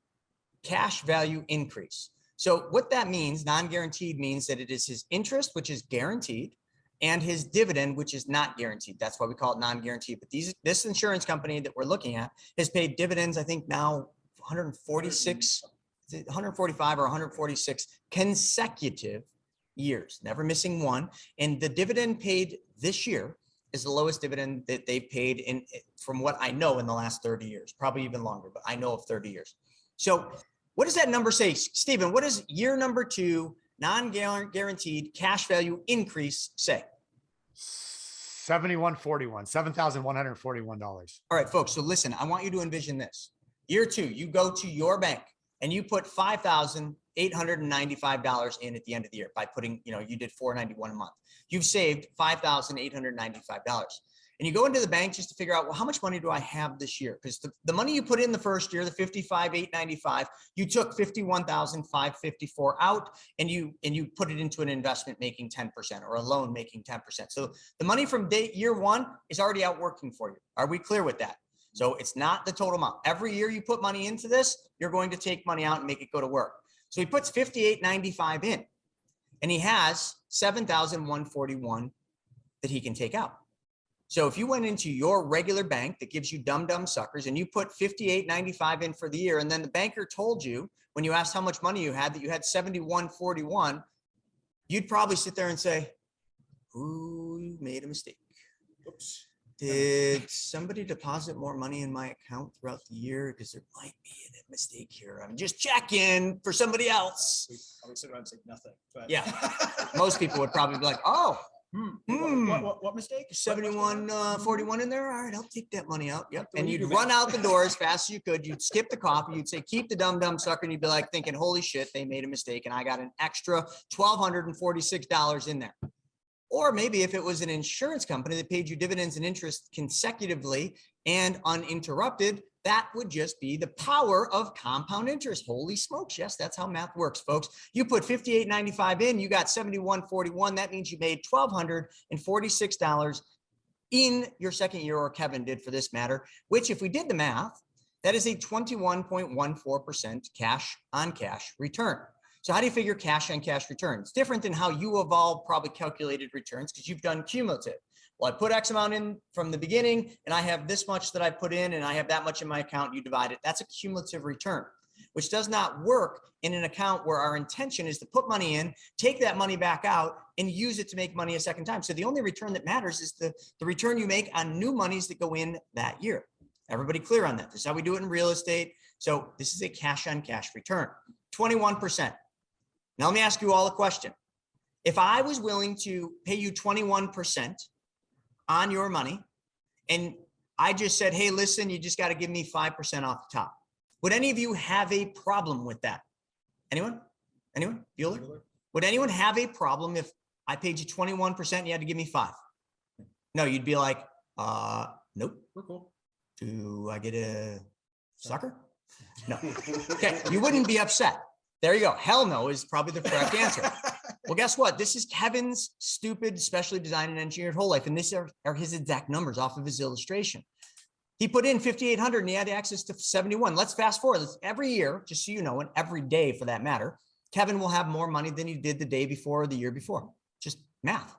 cash value increase. So what that means, non-guaranteed, means that it is his interest, which is guaranteed, and his dividend, which is not guaranteed. That's why we call it non-guaranteed. But this insurance company that we're looking at has paid dividends, I think now 145 or 146 consecutive years, never missing one. And the dividend paid this year is the lowest dividend that they've paid in, from what I know, in the last 30 years, probably even longer, but I know of 30 years. So what does that number say? Stephen, what does year number 2 non-guaranteed cash value increase say? 7141, $7,141. All right, folks. So listen, I want you to envision this. Year 2, you go to your bank and you put $5,895 in at the end of the year by putting, you did $491 a month. You've saved $5,895. And you go into the bank just to figure out, well, how much money do I have this year? Because the money you put in the first year, the $55,895, you took $51,554 out and you put it into an investment making 10% or a loan making 10%. So the money from year 1 is already out working for you. Are we clear with that? So it's not the total amount. Every year you put money into this, you're going to take money out and make it go to work. So he puts $58.95 in and he has $7,141 that he can take out. So if you went into your regular bank that gives you dumb suckers and you put $58.95 in for the year, and then the banker told you when you asked how much money you had that you had $71.41, you'd probably sit there and say, ooh, you made a mistake. Oops. Did somebody deposit more money in my account throughout the year? Because there might be a mistake here. I'm just checking for somebody else. We probably sit around and say nothing. But Yeah. Most people would probably be like, oh, What mistake? 71.41 in there. All right, I'll take that money out. Yep. the And way you you'd do run math. out the door as fast as you could. You'd skip the coffee. You'd say, keep the dumb sucker. And you'd be like thinking, holy shit, they made a mistake. And I got an extra $1,246 in there. Or maybe if it was an insurance company that paid you dividends and interest consecutively and uninterrupted, that would just be the power of compound interest. Holy smokes. Yes, that's how math works, folks. You put $58.95 in, you got $71.41. That means you made $1,246 in your second year, or Kevin did for this matter, which if we did the math, that is a 21.14% cash on cash return. So how do you figure cash on cash returns? Different than how you have all probably calculated returns because you've done cumulative. Well, I put X amount in from the beginning and I have this much that I put in and I have that much in my account. You divide it. That's a cumulative return, which does not work in an account where our intention is to put money in, take that money back out and use it to make money a second time. So the only return that matters is the return you make on new monies that go in that year. Everybody clear on that? This is how we do it in real estate. So this is a cash on cash return, 21%. Now, let me ask you all a question. If I was willing to pay you 21% on your money, and I just said, hey, listen, you just got to give me 5% off the top. Would any of you have a problem with that? Anyone? Anyone? Bueller? Would anyone have a problem if I paid you 21% and you had to give me 5? No, you'd be like, nope. We're cool. Do I get a sucker? No. Okay, you wouldn't be upset. There you go. Hell no is probably the correct answer. Well, guess what? This is Kevin's stupid, specially designed and engineered whole life. And these are his exact numbers off of his illustration. He put in 5,800 and he had access to 71. Let's fast forward. Every year, just so you know, and every day for that matter, Kevin will have more money than he did the day before or the year before. Just math.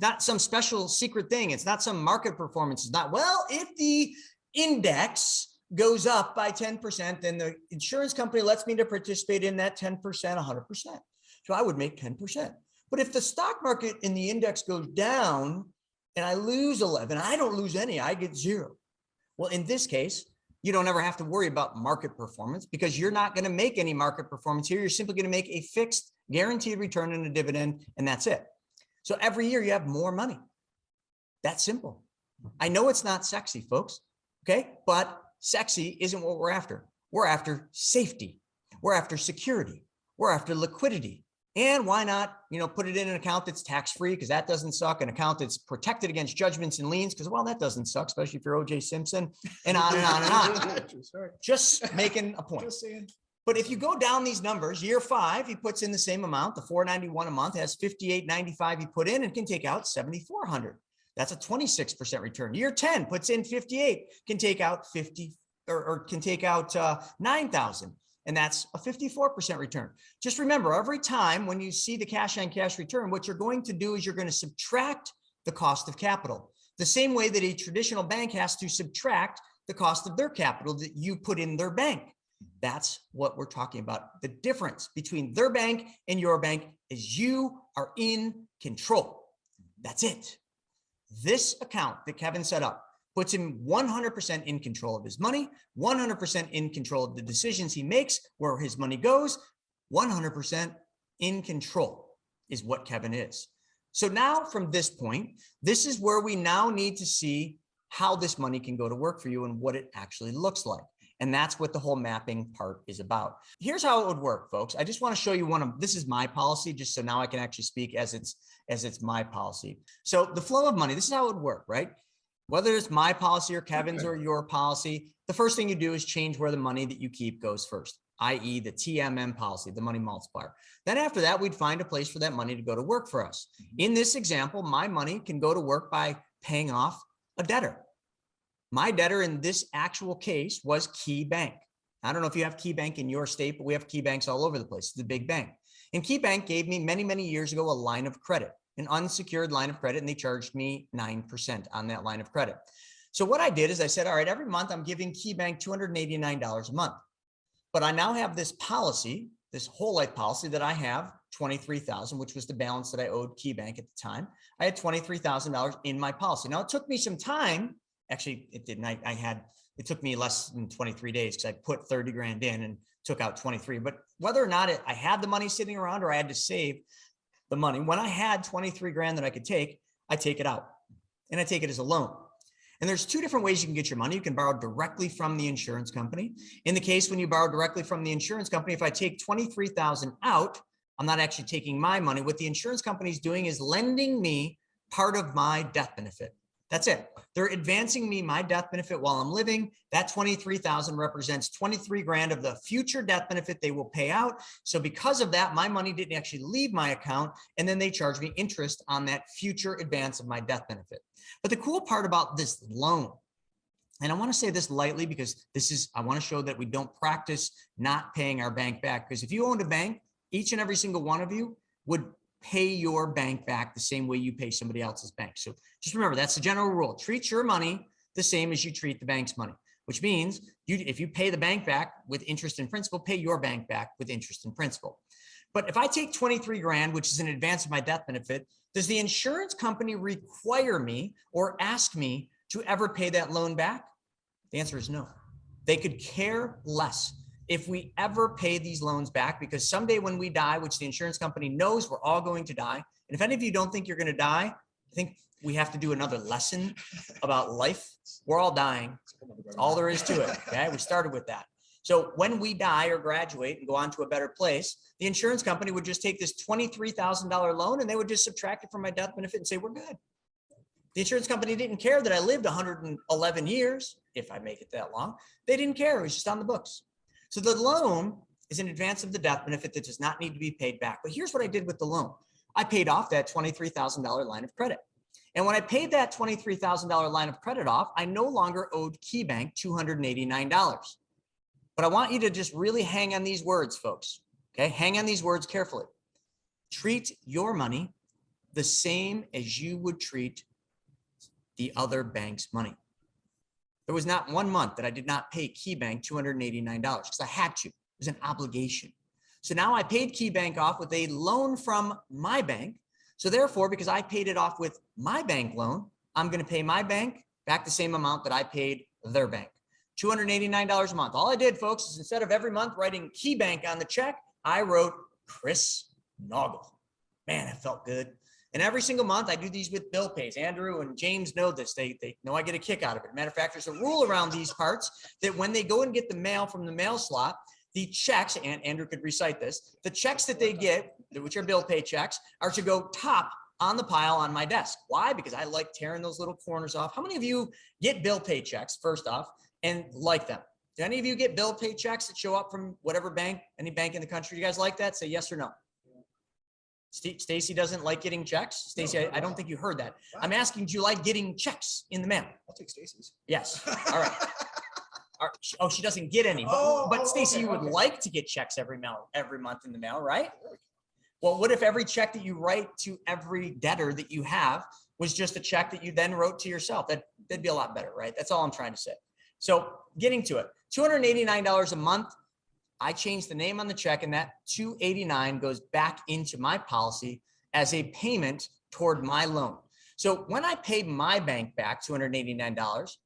Not some special secret thing. It's not some market performance. It's not, well, if the index goes up by 10%, then the insurance company lets me to participate in that 10%, 100%. So I would make 10%. But if the stock market in the index goes down and I lose 11, I don't lose any, I get 0. Well, in this case, you don't ever have to worry about market performance because you're not going to make any market performance here. You're simply going to make a fixed guaranteed return and a dividend, and that's it. So every year you have more money. That's simple. I know it's not sexy, folks. Okay. But sexy isn't what we're after. We're after safety. We're after security. We're after liquidity. And why not, put it in an account that's tax-free because that doesn't suck. An account that's protected against judgments and liens because, well, that doesn't suck, especially if you're O.J. Simpson, and on and on and on. Just making a point. Just saying. But if you go down these numbers, year 5, he puts in the same amount, the $491 a month, has $58.95 he put in and can take out $7,400. That's a 26% return. Year 10 puts in 58, can take out 50 or can take out 9,000. And that's a 54% return. Just remember, every time when you see the cash on cash return, what you're going to do is you're going to subtract the cost of capital. The same way that a traditional bank has to subtract the cost of their capital that you put in their bank. That's what we're talking about. The difference between their bank and your bank is you are in control. That's it. This account that Kevin set up puts him 100% in control of his money, 100% in control of the decisions he makes, where his money goes, 100% in control is what Kevin is. So now from this point, this is where we now need to see how this money can go to work for you and what it actually looks like. And that's what the whole mapping part is about. Here's how it would work, folks. I just want to show you this is my policy, just so now I can actually speak as it's my policy. So the flow of money, this is how it would work, right? Whether it's my policy or Kevin's or your policy, the first thing you do is change where the money that you keep goes first, i.e. the TMM policy, the money multiplier. Then after that, we'd find a place for that money to go to work for us. In this example, my money can go to work by paying off a debtor. My debtor in this actual case was Key Bank. I don't know if you have Key Bank in your state, but we have Key Banks all over the place. It's a big bank. And Key Bank gave me many, many years ago a line of credit. an unsecured line of credit, and they charged me 9% on that line of credit. So what I did is I said, all right, every month I'm giving KeyBank $289 a month, but I now have this policy, this whole life policy that I have $23,000, which was the balance that I owed KeyBank at the time. I had $23,000 in my policy. Now it took me some time. Actually, it didn't. It took me less than 23 days because I put 30 grand in and took out 23. But whether or not I had the money sitting around or I had to save the money, when I had 23 grand that I could take, I take it out and I take it as a loan. And there's two different ways you can get your money. You can borrow directly from the insurance company. In the case when you borrow directly from the insurance company, if I take 23,000 out, I'm not actually taking my money. What the insurance company is doing is lending me part of my death benefit. That's it. They're advancing me my death benefit while I'm living. That 23,000 represents 23 grand of the future death benefit they will pay out. So because of that, my money didn't actually leave my account, and then they charge me interest on that future advance of my death benefit. But the cool part about this loan, and I want to say this lightly because I want to show that we don't practice not paying our bank back. Because if you owned a bank, each and every single one of you would pay your bank back the same way you pay somebody else's bank. So just remember, that's the general rule. Treat your money the same as you treat the bank's money, which means if you pay the bank back with interest and principal, pay your bank back with interest and principal. But if I take 23 grand, which is in advance of my death benefit, does the insurance company require me or ask me to ever pay that loan back? The answer is no. They could care less if we ever pay these loans back, because someday when we die, which the insurance company knows we're all going to die, and if any of you don't think you're going to die, I think we have to do another lesson about life. We're all dying. That's all there is to it. Okay, we started with that. So when we die or graduate and go on to a better place, the insurance company would just take this $23,000 loan and they would just subtract it from my death benefit and say, we're good. The insurance company didn't care that I lived 111 years, if I make it that long. They didn't care. It was just on the books. So the loan is in advance of the death benefit that does not need to be paid back. But here's what I did with the loan. I paid off that $23,000 line of credit. And when I paid that $23,000 line of credit off, I no longer owed KeyBank $289. But I want you to just really hang on these words, folks. Okay, hang on these words carefully. Treat your money the same as you would treat the other bank's money. There was not one month that I did not pay KeyBank $289 because I had to. It was an obligation. So now I paid KeyBank off with a loan from my bank. So therefore, because I paid it off with my bank loan, I'm going to pay my bank back the same amount that I paid their bank, $289 a month. All I did, folks, is instead of every month writing KeyBank on the check, I wrote Chris Naugle. Man, it felt good. And every single month I do these with bill pays. Andrew and James know this. They know I get a kick out of it. Matter of fact, there's a rule around these parts that when they go and get the mail from the mail slot, the checks, and Andrew could recite this, the checks that they get, which are bill pay checks, are to go top on the pile on my desk. Why? Because I like tearing those little corners off. How many of you get bill pay checks, first off, and like them? Do any of you get bill pay checks that show up from whatever bank, any bank in the country? You guys like that? Say yes or no. Stacy doesn't like getting checks. Stacy, I don't think you heard that. I'm asking, do you like getting checks in the mail? I'll take Stacy's. Yes. All right. Oh, she doesn't get any. But Stacy, okay, you would like to get checks every month in the mail, right? Well, what if every check that you write to every debtor that you have was just a check that you then wrote to yourself? That'd be a lot better, right? That's all I'm trying to say. So getting to it, $289 a month. I changed the name on the check, and that $289 goes back into my policy as a payment toward my loan. So when I pay my bank back $289,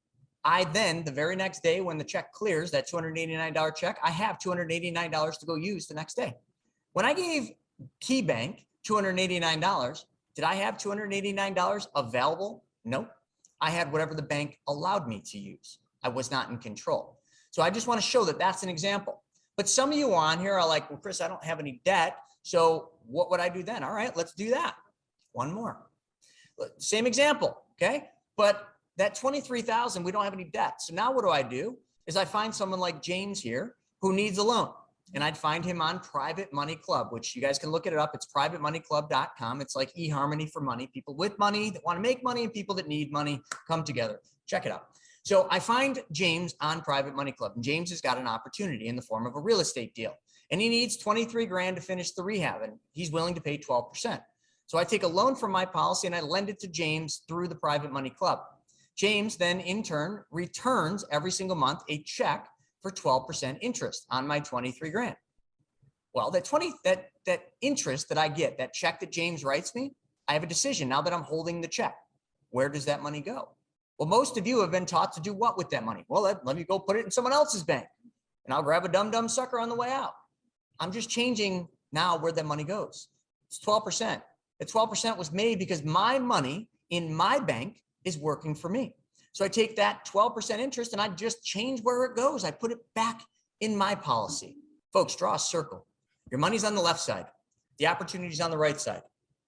I then, the very next day when the check clears, that $289 check, I have $289 to go use the next day. When I gave KeyBank $289, did I have $289 available? No. I had whatever the bank allowed me to use. I was not in control. So I just want to show that that's an example. But some of you on here are like, well, Chris, I don't have any debt. So what would I do then? All right, let's do that. One more. Same example, okay? But that $23,000, we don't have any debt. So now what do? Is I find someone like James here who needs a loan. And I'd find him on Private Money Club, which you guys can look it up. It's privatemoneyclub.com. It's like eHarmony for money. People with money that want to make money and people that need money come together. Check it out. So I find James on Private Money Club, and James has got an opportunity in the form of a real estate deal, and he needs 23 grand to finish the rehab, and he's willing to pay 12%. So I take a loan from my policy and I lend it to James through the Private Money Club. James then in turn returns every single month a check for 12% interest on my 23 grand. Well, that interest that I get, that check that James writes me, I have a decision now that I'm holding the check. Where does that money go? Well, most of you have been taught to do what with that money? Well, let me go put it in someone else's bank and I'll grab a dumb sucker on the way out. I'm just changing now where that money goes. It's 12%. The 12% was made because my money in my bank is working for me. So I take that 12% interest and I just change where it goes. I put it back in my policy. Folks, draw a circle. Your money's on the left side. The opportunity's on the right side.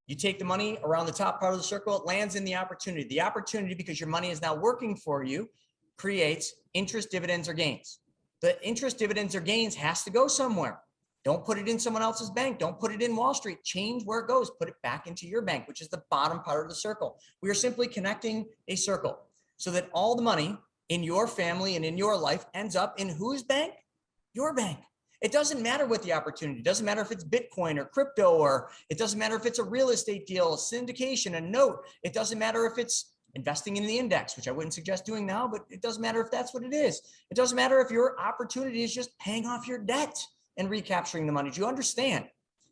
You take the money around the top part of the circle, it lands in the opportunity. The opportunity, because your money is now working for you, creates interest, dividends, or gains. The interest, dividends, or gains has to go somewhere. Don't put it in someone else's bank. Don't put it in Wall Street. Change where it goes. Put it back into your bank, which is the bottom part of the circle. We are simply connecting a circle so that all the money in your family and in your life ends up in whose bank? Your bank. It doesn't matter what the opportunity. It doesn't matter if it's Bitcoin or crypto, or it doesn't matter if it's a real estate deal, a syndication, a note. It doesn't matter if it's investing in the index, which I wouldn't suggest doing now, but it doesn't matter if that's what it is. It doesn't matter if your opportunity is just paying off your debt and recapturing the money. Do you understand?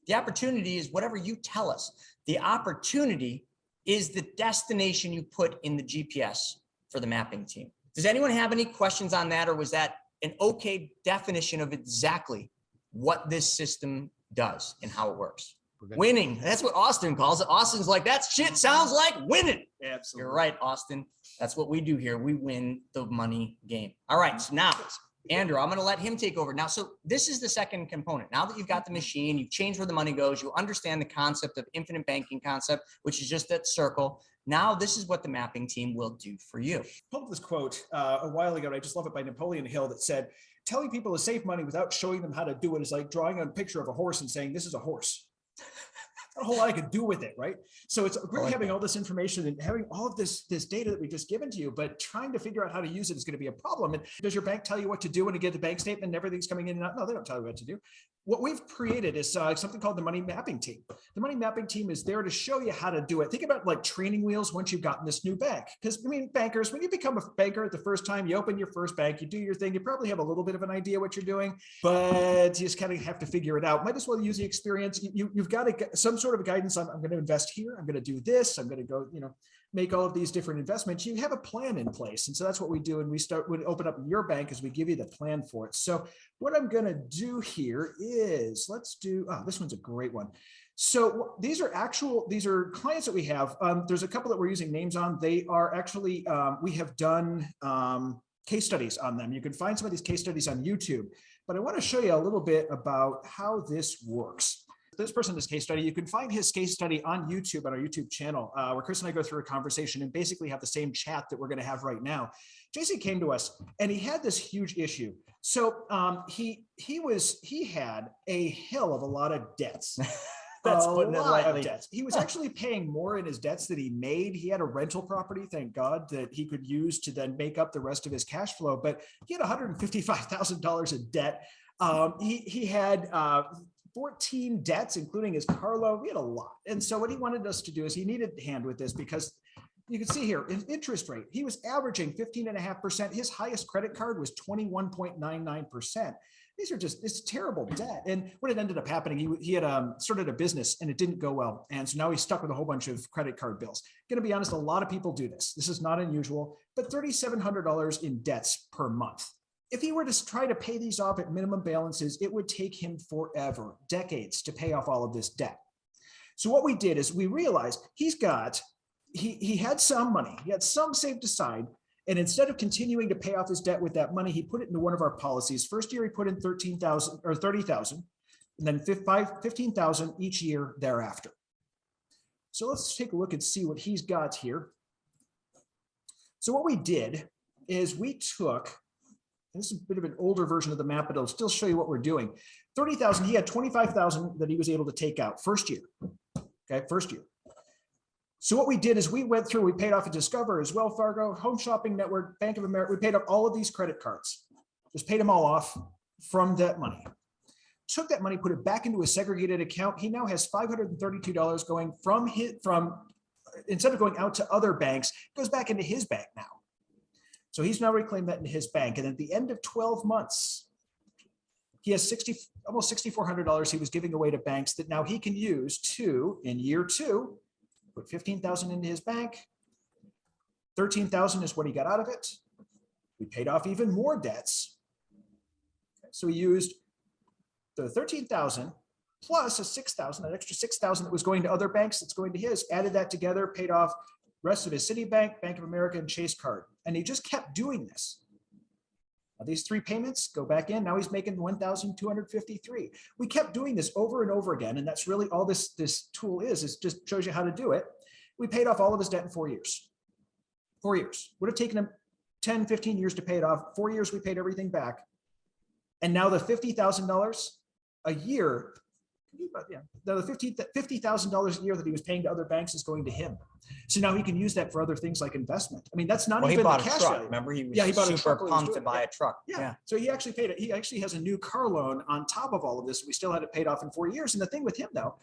The opportunity is whatever you tell us. The opportunity is the destination you put in the GPS for the mapping team. Does anyone have any questions on that, or was that an okay definition of exactly what this system does and how it works? Winning. That's what Austin calls it. Austin's like, that shit sounds like winning. Absolutely. You're right, Austin. That's what we do here. We win the money game. All right. So now, Andrew, I'm going to let him take over. Now, so this is the second component. Now that you've got the machine, you've changed where the money goes, you understand the concept of infinite banking concept, which is just that circle. Now, this is what the mapping team will do for you. I pulled up this quote a while ago, and I just love it, by Napoleon Hill, that said, telling people to save money without showing them how to do it is like drawing a picture of a horse and saying, this is a horse. Not a whole lot I could do with it, right? So it's great having all this information and having all of this data that we just given to you, but trying to figure out how to use it is going to be a problem. And does your bank tell you what to do when you get the bank statement and everything's coming in and out? No, they don't tell you what to do. What we've created is something called the Money Mapping Team. The Money Mapping Team is there to show you how to do it. Think about like training wheels once you've gotten this new bank. Because I mean, bankers, when you become a banker the first time, you open your first bank, you do your thing, you probably have a little bit of an idea what you're doing, but you just kind of have to figure it out. Might as well use the experience. You've got to get some sort of guidance on, I'm going to invest here, I'm going to do this, I'm going to go, make all of these different investments. You have a plan in place. And so that's what we do. And we open up your bank as we give you the plan for it. So what I'm going to do here is let's do, this one's a great one. So these are clients that we have. There's a couple that we're using names on. They are actually, we have done case studies on them. You can find some of these case studies on YouTube, but I want to show you a little bit about how this works. This person, this case study, you can find his case study on YouTube, on our YouTube channel, where Chris and I go through a conversation and basically have the same chat that we're going to have right now. Jason came to us and he had this huge issue. So he had a hell of a lot of debts. That's putting it lightly. He was actually paying more in his debts that he made. He had a rental property, thank God, that he could use to then make up the rest of his cash flow. But he had $155,000 in debt. He had 14 debts, including his car loan. We had a lot. And so what he wanted us to do is he needed a hand with this, because you can see here, his interest rate, he was averaging 15.5%. His highest credit card was 21.99%. These are just, it's terrible debt. And what had ended up happening, he had started a business and it didn't go well. And so now he's stuck with a whole bunch of credit card bills. Going to be honest, a lot of people do this. This is not unusual, but $3,700 in debts per month. If he were to try to pay these off at minimum balances, it would take him forever, decades, to pay off all of this debt. So what we did is we realized he had some money, he had some saved aside, and instead of continuing to pay off his debt with that money, he put it into one of our policies. First year he put in $13,000 or $30,000, and then $15,000 each year thereafter. So let's take a look and see what he's got here. So what we did is we took, and this is a bit of an older version of the map, but it'll still show you what we're doing. 30,000, he had 25,000 that he was able to take out first year. Okay, first year. So what we did is we went through, we paid off a Discover, as Wells Fargo, Home Shopping Network, Bank of America. We paid off all of these credit cards, just paid them all off from that money. took that money, put it back into a segregated account. He now has $532 going from instead of going out to other banks, it goes back into his bank now. So he's now reclaimed that into his bank. And at the end of 12 months, he has almost $6,400 he was giving away to banks that now he can use to, in year 2, put $15,000 into his bank. $13,000 is what he got out of it. We paid off even more debts. So he used the $13,000 plus a $6,000, an extra $6,000 that was going to other banks that's going to his, added that together, paid off the rest of his Citibank, Bank of America, and Chase card. And he just kept doing this. Now these 3 payments go back in. Now he's making $1,253. We kept doing this over and over again. And that's really all this tool is just shows you how to do it. We paid off all of his debt in 4 years. 4 years. Would have taken him 10, 15 years to pay it off. 4 years, we paid everything back. And now the $50,000 a year, now the $50,000 a year that he was paying to other banks is going to him. So now he can use that for other things like investment. I mean, that's not Well, he even bought the a cash truck. value. Remember, he was Yeah, he bought a super truck while he was pumped to doing it. buy a truck. Yeah. So he actually paid it. He actually has a new car loan on top of all of this. We still had it paid off in 4 years. And the thing with him though,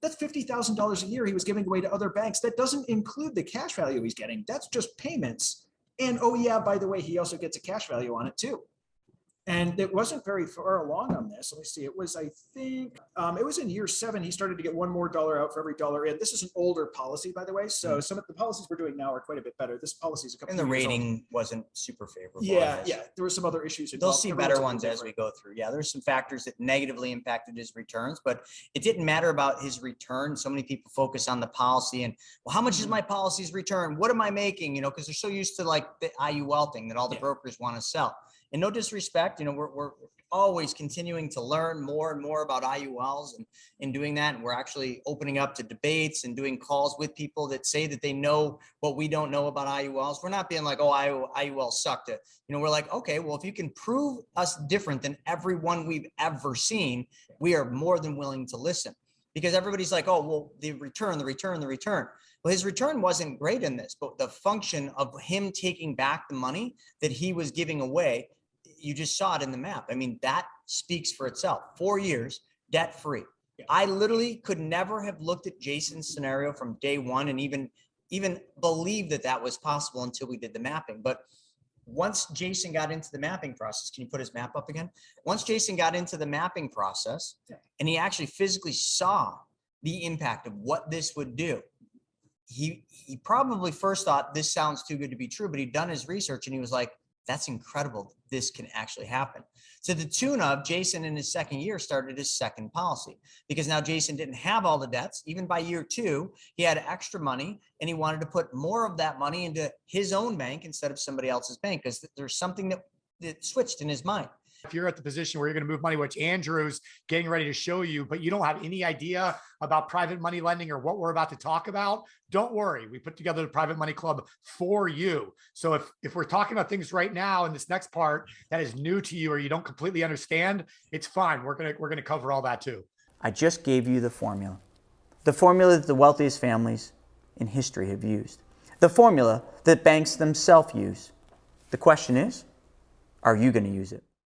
that's $50,000 a year he was giving away to other banks. That doesn't include the cash value he's getting. That's just payments. And oh yeah, by the way, he also gets a cash value on it too. And it wasn't very far along on this. Let me see. It was, I think, it was in year 7. He started to get $1 more out for every dollar in. This is an older policy, by the way. So some of the policies we're doing now are quite a bit better. This policy is a couple And the of years old. rating wasn't super favorable. Yeah, on this. yeah. There were some other issues. They'll involved. see Everyone's better a little ones as we different. go through. Yeah, there's some factors that negatively impacted his returns, but it didn't matter about his return. So many people focus on the policy and, well, how much is my policy's return? What am I making? You know, because they're so used to like the IUL thing that all the brokers want to sell. And no disrespect, you know, we're always continuing to learn more and more about IULs and in doing that. And we're actually opening up to debates and doing calls with people that say that they know what we don't know about IULs. We're not being like, oh, IUL sucked it. You know, we're like, okay, well, if you can prove us different than everyone we've ever seen, we are more than willing to listen. Because everybody's like, oh, well, the return. Well, his return wasn't great in this, but the function of him taking back the money that he was giving away, you just saw it in the map. I mean, that speaks for itself. 4 years, debt free. I literally could never have looked at Jason's scenario from day one and even believe that that was possible until we did the mapping. But once Jason got into the mapping process, can you put his map up again? Once Jason got into the mapping process and he actually physically saw the impact of what this would do, he probably first thought this sounds too good to be true, but he'd done his research and he was like, that's incredible. This can actually happen. To the tune of Jason in his second year started his second policy because now Jason didn't have all the debts. Even by year 2, he had extra money and he wanted to put more of that money into his own bank instead of somebody else's bank because there's something that switched in his mind. If you're at the position where you're going to move money, which Andrew's getting ready to show you, but you don't have any idea about private money lending or what we're about to talk about, don't worry. We put together the Private Money Club for you. So if we're talking about things right now in this next part that is new to you or you don't completely understand, it's fine. We're going to cover all that too. I just gave you the formula that the wealthiest families in history have used, the formula that banks themselves use. The question is, are you going to use it?